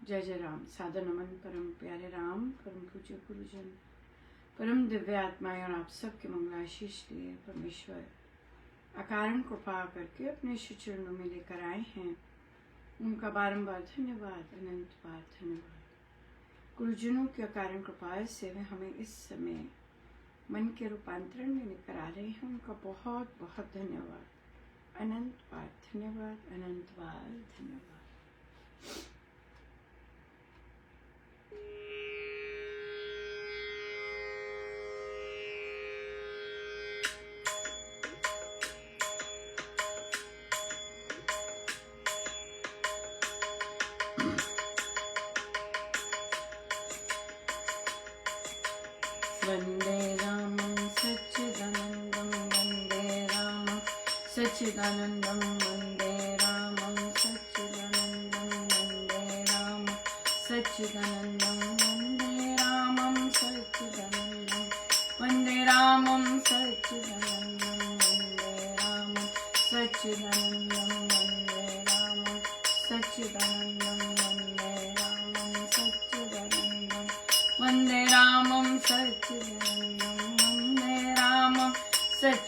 जय जय राम। सादर नमन परम प्यारे राम, परम पूज्य गुरुजन, परम दिव्य आत्माएं और आप सबके मंगलाशीष लिए परमेश्वर अकारण कृपा करके अपने श्री चरणों में लेकर आए हैं। उनका बारंबार धन्यवाद, अनंत बार धन्यवाद। गुरुजनों की अकारण कृपा से वे हमें इस समय मन के रूपांतरण में लेकर आ रहे हैं। उनका बहुत बहुत धन्यवाद, अनंत बार धन्यवाद, अनंत बार धन्यवाद। वंदे रामं सच्चिदानंदं, वंदे रामं सच्चिदानंदं, वंदे रामं सच्चिदानंदं, वंदे रामं सच्चिदानंदं, वंदे रामं सच्चिदानंदं, वंदे रामं सच्चिदानंदं, वंदे रामं सच्चिदानंदं, वंदे रामं सच्चिदानंदं, वंदे रामं सच्चिदानंदं, वंदे रामं सच्चिदानंदं, वंदे रामं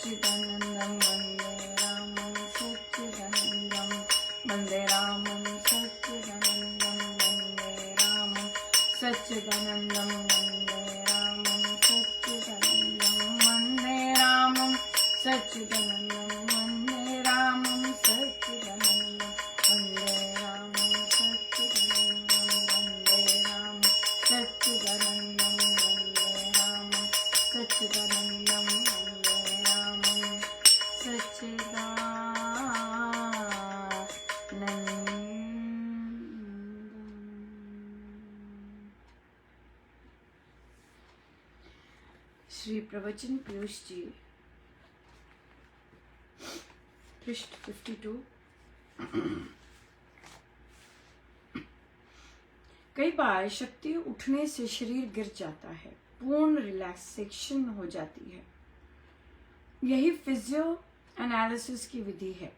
सच्चिदानंदं, वंदे रामं सच्चिदानंदं, वंदे रामं सच्चिदानंदं, वंदे रामं सच्चिदानंदं, वंदे रामं सच्चिदानंदं, वंदे रामं सच्चिदानंदं, वंदे रामं सच्चिदानंदं, वंदे रामं सच्चिदानंदं, वंदे रामं सच्चिदानंदं, वंदे रामं श्री प्रवचन पीयूष जी, पृष्ठ 52। कई बार शक्ति उठने से शरीर गिर जाता है, पूर्ण रिलैक्सेशन हो जाती है। यही फिजियो एनालिसिस की विधि है।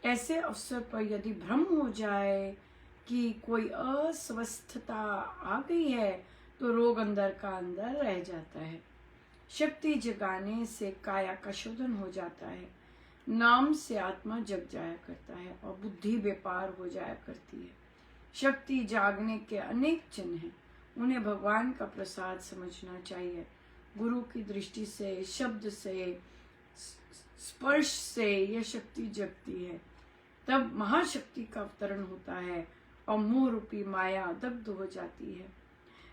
ऐसे अवसर पर यदि भ्रम हो जाए कि कोई अस्वस्थता आ गई है तो रोग अंदर का अंदर रह जाता है। शक्ति जगाने से काया का शोधन हो जाता है, नाम से आत्मा जग जाया करता है और बुद्धि बेपार हो जाया करती है। शक्ति जागने के अनेक चिन्ह हैं, उन्हें भगवान का प्रसाद समझना चाहिए। गुरु की दृष्टि से, शब्द से, स्पर्श से यह शक्ति जगती है। तब महाशक्ति का अवतरण होता है और मोह रूपी माया दग्ध हो जाती है।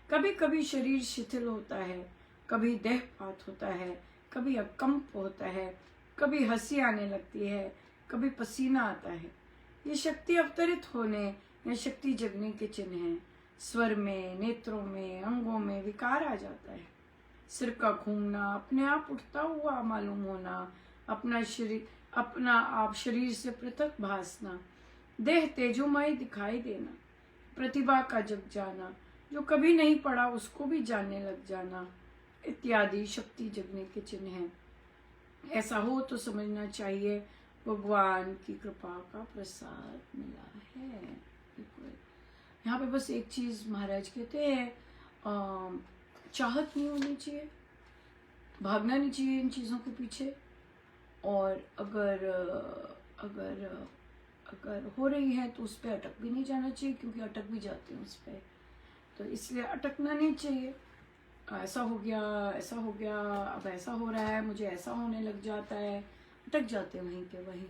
कभी कभी शरीर शिथिल होता है, कभी देहपात होता है, कभी अकंप होता है, कभी हंसी आने लगती है, कभी पसीना आता है। ये शक्ति अवतरित होने या शक्ति जगने के चिन्ह हैं। स्वर में, नेत्रों में, अंगों में विकार आ जाता है। सिर का घूमना, अपने आप उठता हुआ मालूम होना, अपना आप शरीर से पृथक भासना, देह तेजोमय दिखाई देना, प्रतिभा का जग जाना, जो कभी नहीं पढ़ा उसको भी जानने लग जाना इत्यादि शक्ति जगने के चिन्ह हैं। ऐसा हो तो समझना चाहिए भगवान की कृपा का प्रसाद मिला है। यहाँ पे बस एक चीज महाराज कहते हैं, चाहत नहीं होनी चाहिए, भागना नहीं चाहिए इन चीजों के पीछे। और अगर अगर अगर हो रही है तो उस पर अटक भी नहीं जाना चाहिए, क्योंकि अटक भी जाते हैं उस पर। तो इसलिए अटकना नहीं चाहिए। ऐसा हो गया, ऐसा हो गया, अब ऐसा हो रहा है, मुझे ऐसा होने लग जाता है, अटक जाते हैं वहीं के वहीं।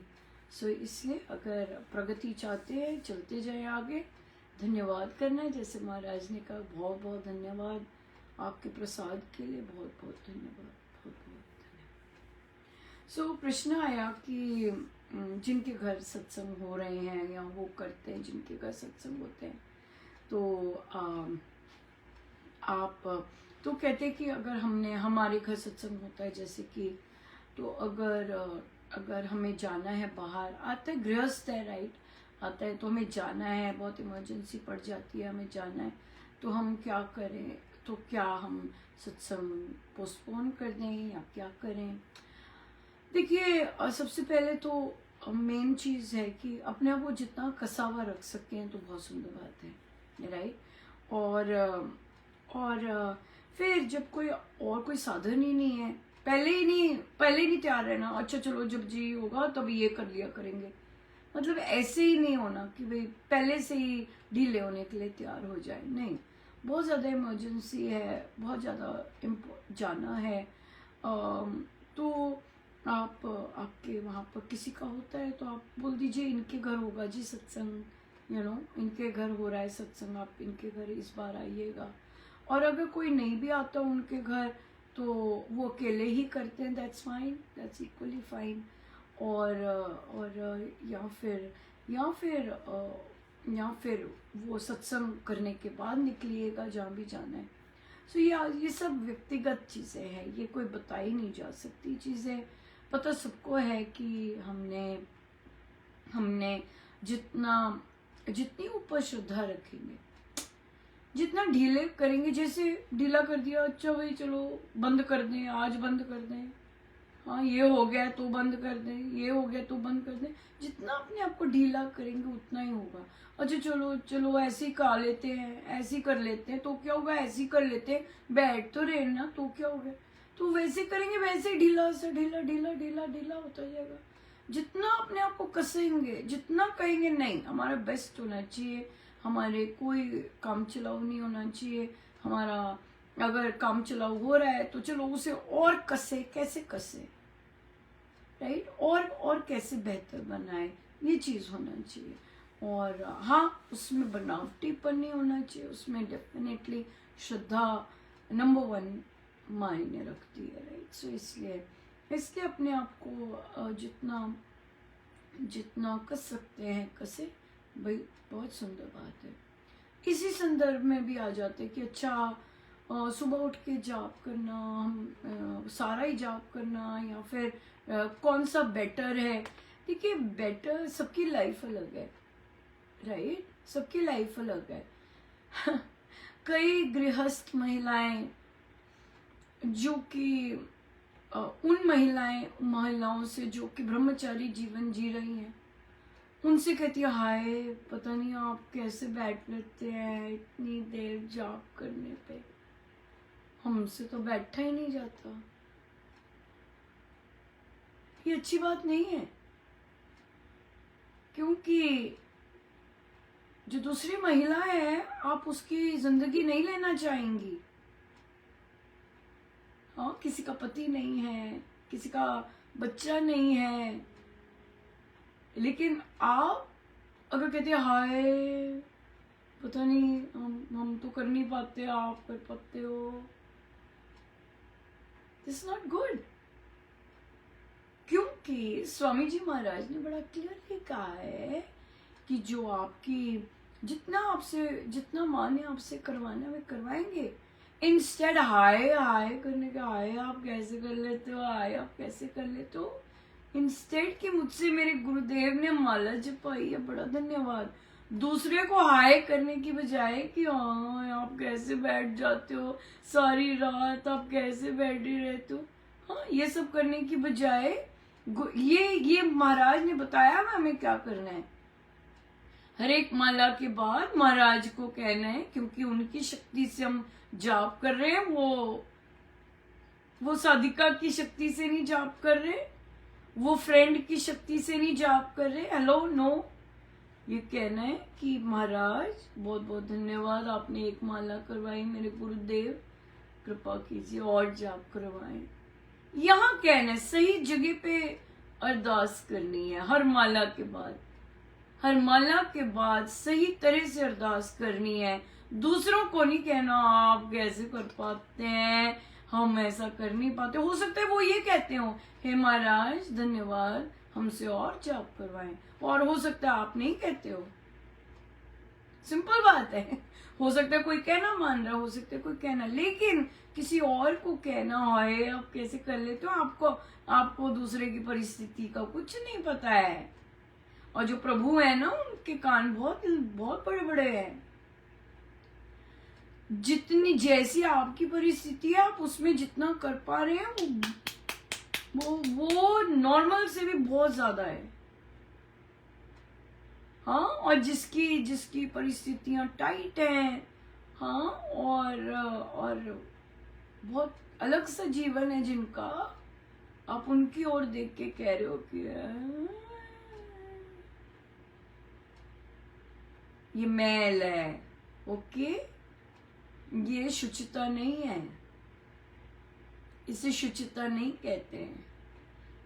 सो इसलिए अगर प्रगति चाहते हैं, चलते जाए आगे। धन्यवाद करना है, जैसे महाराज ने कहा, बहुत बहुत धन्यवाद आपके प्रसाद के लिए, बहुत बहुत धन्यवाद, बहुत बहुत धन्यवाद। सो प्रश्न आया कि जिनके घर सत्संग हो रहे हैं या वो करते हैं, जिनके घर सत्संग होते हैं, तो आप तो कहते हैं कि अगर हमारे घर सत्संग होता है जैसे कि, तो अगर हमें जाना है बाहर, आता है गृहस्थ है, राइट, आता है तो हमें जाना है, बहुत इमरजेंसी पड़ जाती है, हमें जाना है, तो हम क्या करें? तो क्या हम सत्संग पोस्टपोन कर दें या क्या करें? देखिए, सबसे पहले तो मेन चीज़ है कि अपने आप को जितना कसा हुआ रख सकें तो बहुत सुंदर बात है। राइट। और फिर जब कोई साधन ही नहीं है, पहले ही नहीं तैयार रहना, अच्छा चलो जब जी होगा तब ये कर लिया करेंगे, मतलब ऐसे ही नहीं होना कि भाई पहले से ही ढीले होने के लिए तैयार हो जाए, नहीं। बहुत ज़्यादा इमरजेंसी है, बहुत ज़्यादा जाना है, तो आपके वहाँ पर किसी का होता है तो आप बोल दीजिए इनके घर होगा जी सत्संग, इनके घर हो रहा है सत्संग, आप इनके घर इस बार आइएगा। और अगर कोई नहीं भी आता उनके घर तो वो अकेले ही करते हैं, that's fine, that's equally fine. और या फिर वो सत्संग करने के बाद निकलिएगा जहाँ भी जाना है। सो ये सब व्यक्तिगत चीज़ें हैं, ये कोई बताई नहीं जा सकती चीज़ें। पता सबको है कि हमने जितनी ऊपर श्रद्धा रखेंगे, जितना ढीले करेंगे, जैसे ढीला कर दिया, अच्छा भाई चलो बंद कर दें, आज बंद कर दें, हाँ ये हो गया तो बंद कर दें, ये हो गया तो बंद कर दें, जितना अपने आप को ढीला करेंगे उतना ही होगा। अच्छा चलो ऐसे ही खा लेते हैं, ऐसे ही कर लेते हैं, तो क्या होगा, ऐसे ही कर लेते हैं, बैठ तो रहे ना, तो क्या हो गया, तो वैसे करेंगे, वैसे ही ढीला से ढीला ढीला ढीला ढीला होता जाएगा। जितना अपने आप को कसेंगे, जितना कहेंगे नहीं हमारा बेस्ट होना चाहिए, हमारे कोई काम चलाऊ नहीं होना चाहिए, हमारा अगर काम चलाऊ हो रहा है तो चलो उसे और कैसे कसे, राइट, और कैसे बेहतर बनाए, ये चीज होना चाहिए। और हाँ, उसमें बनावटीपन नहीं होना चाहिए, उसमें डेफिनेटली श्रद्धा नंबर 1 मायने रखती है, राइट। सो इसलिए अपने आप को जितना कस सकते हैं कसे, भाई बहुत सुंदर बात है। इसी संदर्भ में भी आ जाते कि अच्छा सुबह उठ के जाप करना, हम सारा ही जाप करना, या फिर कौन सा बेटर है। देखिए बेटर, सबकी लाइफ अलग है, राइट, सबकी लाइफ अलग है। कई गृहस्थ महिलाएं जो कि उन महिलाओं से जो कि ब्रह्मचारी जीवन जी रही हैं, उनसे कहती है हाय पता नहीं आप कैसे बैठ लेते हैं इतनी देर जाप करने पे, हमसे तो बैठा ही नहीं जाता। ये अच्छी बात नहीं है, क्योंकि जो दूसरी महिला है आप उसकी जिंदगी नहीं लेना चाहेंगी। हाँ, किसी का पति नहीं है, किसी का बच्चा नहीं है, लेकिन आप अगर कहते हैं हाय पता नहीं हम तो कर नहीं पाते, आप कर पाते हो, दिस नॉट गुड। क्योंकि स्वामी जी महाराज ने बड़ा क्लियरली कहा है कि जो आपकी जितना माँ ने आपसे करवाना वे करवाएंगे। इंस्टेड हाय करने के, हाय आप कैसे कर लेते हो, हाय आप कैसे कर लेते हो, इंस्टेड कि मुझसे मेरे गुरुदेव ने माला जपाई है, बड़ा धन्यवाद, दूसरे को हाय करने की बजाय कि हाँ आप कैसे बैठ जाते हो, सारी रात आप कैसे बैठे रहते हो, हाँ ये सब करने की बजाय ये महाराज ने बताया हमें क्या करना है। हर एक माला के बाद महाराज को कहना है, क्योंकि उनकी शक्ति से हम जाप कर रहे हैं, वो साधिका की शक्ति से नहीं जाप कर रहे, वो फ्रेंड की शक्ति से नहीं जाप कर रहे, हेलो नो, ये कहना है कि महाराज बहुत बहुत धन्यवाद, आपने एक माला करवाई, मेरे गुरुदेव कृपा कीजिए और जाप करवाएं। यहाँ कहना है, सही जगह पे अरदास करनी है। हर माला के बाद सही तरह से अरदास करनी है, दूसरों को नहीं कहना आप कैसे कर पाते हैं, हम ऐसा कर नहीं पाते। हो सकता है वो ये कहते हो हे महाराज धन्यवाद हमसे और जाप करवाएं, और हो सकता है आप नहीं कहते हो, सिंपल बात है। हो सकता है कोई कहना मान रहा, हो सकता है कोई कहना, लेकिन किसी और को कहना है आप कैसे कर लेते हो, आपको दूसरे की परिस्थिति का कुछ नहीं पता है। और जो प्रभु है ना, उनके कान बहुत बहुत बड़े बड़े हैं। जितनी जैसी आपकी परिस्थिति है आप उसमें जितना कर पा रहे हैं वो नॉर्मल से भी बहुत ज्यादा है। हाँ, और जिसकी जिसकी परिस्थितियां टाइट हैं, हाँ, और बहुत अलग सा जीवन है जिनका, आप उनकी ओर देख के कह रहे हो कि ये मैल है, ओके, ये शुचिता नहीं है, इसे शुचिता नहीं कहते हैं।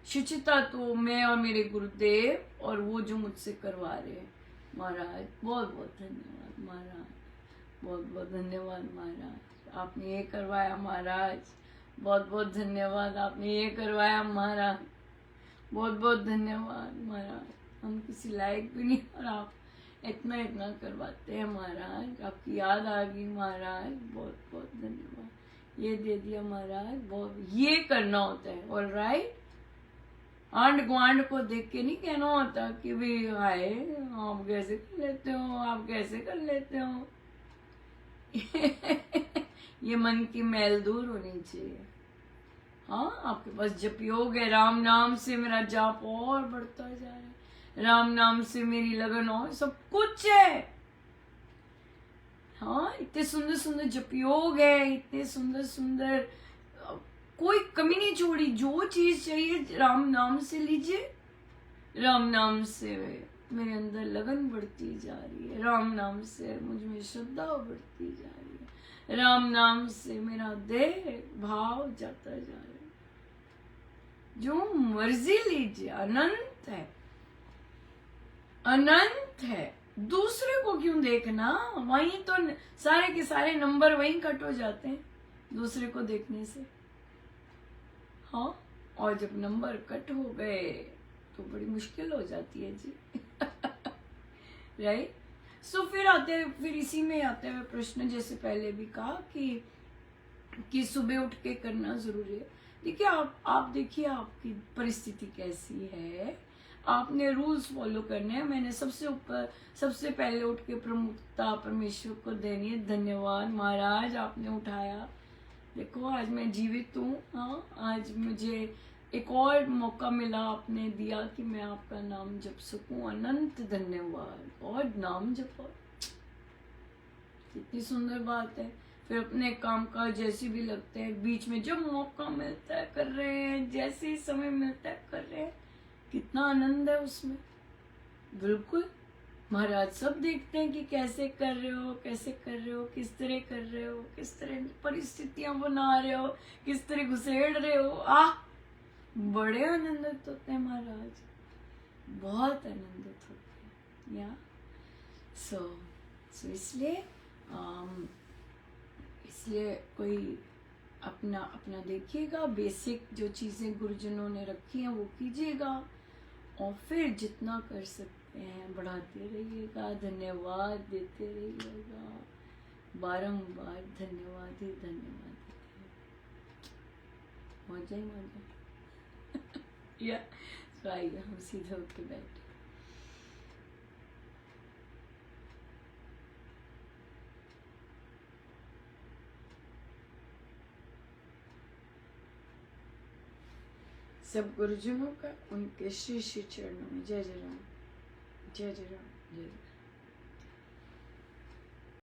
शुचिता तो मैं और मेरे गुरुदेव और वो जो मुझसे करवा रहे हैं। महाराज बहुत बहुत धन्यवाद महाराज, बहुत बहुत धन्यवाद महाराज, आपने ये करवाया महाराज, बहुत बहुत धन्यवाद, आपने ये करवाया महाराज, बहुत बहुत धन्यवाद महाराज, हम किसी लायक भी नहीं और आप इतना इतना करवाते हैं महाराज, आपकी याद आ गई महाराज, बहुत बहुत धन्यवाद, ये दे दिया महाराज, बहुत ये करना होता है। ऑल राइट, आंड गुआंड को देख के नहीं कहना होता कि भाई हाय आप कैसे कर लेते हो, आप कैसे कर लेते हो। ये मन की मैल दूर होनी चाहिए। हाँ, आपके पास जप योग है, राम नाम से मेरा जाप और बढ़ता जा रहा है, राम नाम से मेरी लगन और सब कुछ है। हाँ, इतने सुंदर सुंदर जप योग है, इतने सुंदर सुंदर, कोई कमी नहीं छोड़ी, जो चीज चाहिए राम नाम से लीजिए, राम नाम से मेरे अंदर लगन बढ़ती जा रही है, राम नाम से मुझ में श्रद्धा बढ़ती जा रही है, राम नाम से मेरा देह भाव जाता जा रहा है, जो मर्जी लीजिए, अनंत है, अनंत है। दूसरे को क्यों देखना, वहीं तो सारे के सारे नंबर वहीं कट हो जाते हैं दूसरे को देखने से। हाँ, और जब नंबर कट हो गए तो बड़ी मुश्किल हो जाती है जी। राइट, सो फिर इसी में आते हुए प्रश्न, जैसे पहले भी कहा कि सुबह उठ के करना जरूरी है। देखिए, आप देखिए आपकी परिस्थिति कैसी है, आपने रूल्स फॉलो करने हैं। मैंने सबसे पहले उठ के प्रमुखता परमेश्वर को देनी है। धन्यवाद महाराज, आपने उठाया, देखो आज मैं जीवित हूँ। हाँ, आज मुझे एक और मौका मिला, आपने दिया कि मैं आपका नाम जप सकूं, अनंत धन्यवाद। और नाम जपो, कितनी सुंदर बात है। फिर अपने काम का जैसे भी लगते हैं, बीच में जब मौका मिलता है कर रहे हैं, जैसे ही समय मिलता है कर रहे हैं, कितना आनंद है उसमें। बिल्कुल, महाराज सब देखते हैं कि कैसे कर रहे हो, कैसे कर रहे हो, किस तरह कर रहे हो, किस तरह परिस्थितियां बना रहे हो, किस तरह घुसेड़ रहे हो। बड़े आनंदित होते हैं महाराज, बहुत आनंदित होते हैं। या सो इसलिए कोई अपना अपना देखिएगा, बेसिक जो चीजें गुरुजनों ने रखी हैं वो कीजिएगा, और फिर जितना कर सकते हैं बढ़ाते रहिएगा, धन्यवाद देते रहिएगा, बारंबार धन्यवाद ही धन्यवाद देते। मौजा या तो आइए हम सीधे होके बैठे। सब गुरुजनों का उनके श्री श्री चरणों में जय जय राम, जय जय राम, जय जय।